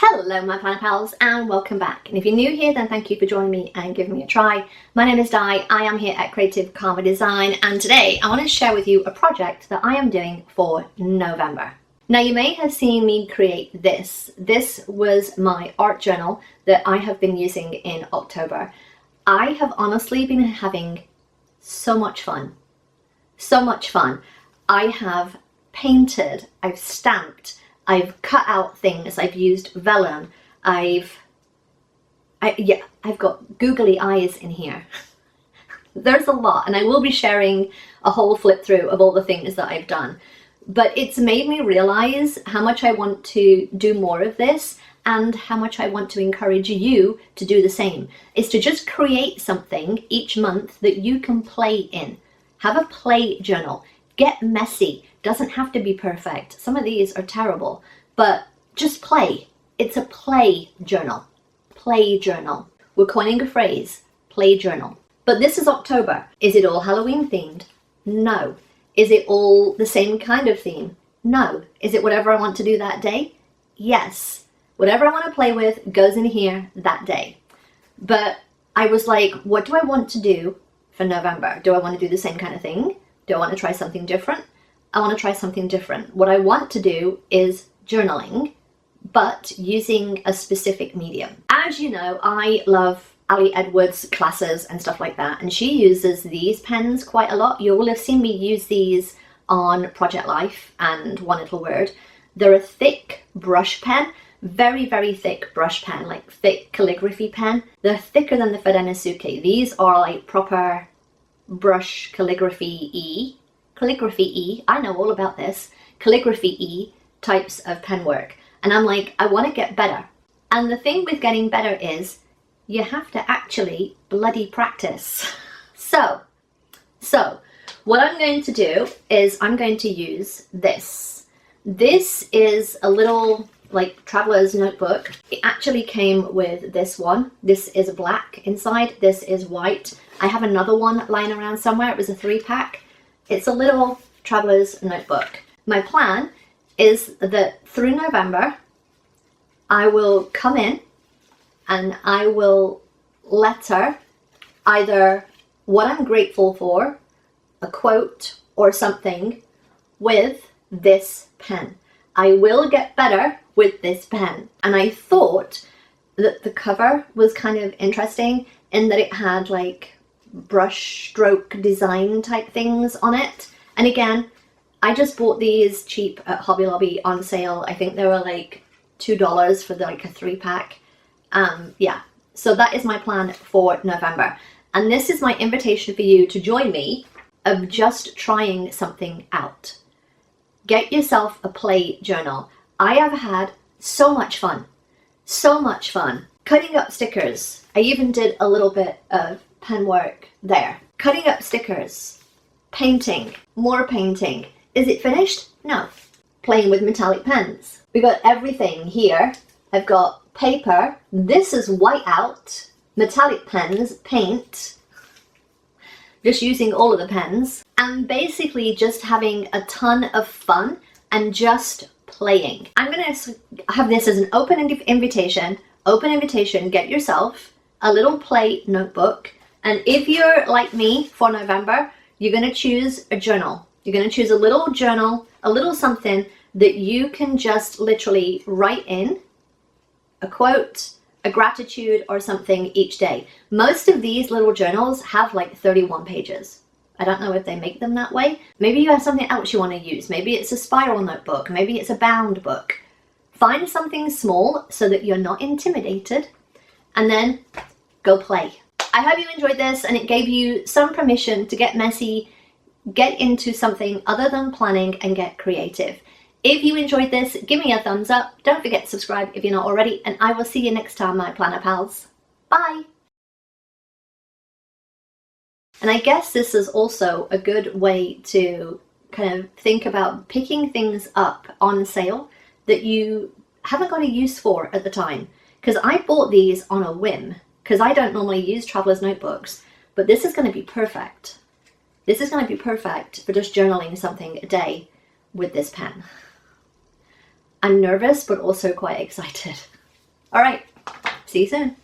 Hello my planner pals and welcome back, and if you're new here then thank you for joining me and giving me a try. My name is Di, I am here at Creative Karma Design, and today I want to share with you a project that I am doing for November. Now you may have seen me create this. This was my art journal that I have been using in October. I have honestly been having so much fun. So much fun. I have painted, I've stamped, I've cut out things, I've used vellum, I've got googly eyes in here. There's a lot, and I will be sharing a whole flip through of all the things that I've done. But it's made me realize how much I want to do more of this and how much I want to encourage you to do the same. Is to just create something each month that you can play in. Have a play journal. Get messy. Doesn't have to be perfect. Some of these are terrible, but just play. It's a play journal. Play journal. We're coining a phrase, play journal. But this is October. Is it all Halloween themed? No. Is it all the same kind of theme? No. Is it whatever I want to do that day? Yes. Whatever I want to play with goes in here that day. But I was like, what do I want to do for November? Do I want to do the same kind of thing? Do I want to try something different? I want to try something different. What I want to do is journaling, but using a specific medium. As you know, I love Ali Edwards' classes and stuff like that, and she uses these pens quite a lot. You will have seen me use these on Project Life and One Little Word. They're a thick brush pen, very, very thick brush pen, like thick calligraphy pen. They're thicker than the Fudenosuke. These are like proper brush calligraphy-y. Calligraphy-y, I know all about this, calligraphy-y types of pen work. And I'm like, I want to get better. And the thing with getting better is you have to actually bloody practice. So what I'm going to do is I'm going to use this. This is a little like traveler's notebook. It actually came with this one. This is black inside, this is white. I have another one lying around somewhere. It was a 3-pack. It's a little traveler's notebook. My plan is that through November, I will come in and I will letter either what I'm grateful for, a quote or something, with this pen. I will get better with this pen. And I thought that the cover was kind of interesting in that it had like brush stroke design type things on it. And again, I just bought these cheap at Hobby Lobby on sale. I think they were like $2 for like a 3-pack. Yeah, so that is my plan for November. And this is my invitation for you to join me of just trying something out. Get yourself a play journal. I have had so much fun cutting up stickers. I even did a little bit of pen work there. Cutting up stickers, painting, more painting. Is it finished? No. Playing with metallic pens. We got everything here. I've got paper. This is white out. Metallic pens, paint. Just using all of the pens. And basically just having a ton of fun and just playing. I'm going to have this as an open invitation. Open invitation, get yourself a little play notebook. And if you're like me for November, you're going to choose a journal. You're going to choose a little journal, a little something that you can just literally write in a quote, a gratitude or something each day. Most of these little journals have like 31 pages. I don't know if they make them that way. Maybe you have something else you want to use. Maybe it's a spiral notebook. Maybe it's a bound book. Find something small so that you're not intimidated, and then go play. I hope you enjoyed this and it gave you some permission to get messy, get into something other than planning, and get creative. If you enjoyed this, give me a thumbs up. Don't forget to subscribe if you're not already, and I will see you next time, my planner pals. Bye! And I guess this is also a good way to kind of think about picking things up on sale that you haven't got a use for at the time. Because I bought these on a whim, because I don't normally use traveler's notebooks, but this is going to be perfect. This is going to be perfect for just journaling something a day with this pen. I'm nervous, but also quite excited. All right, see you soon.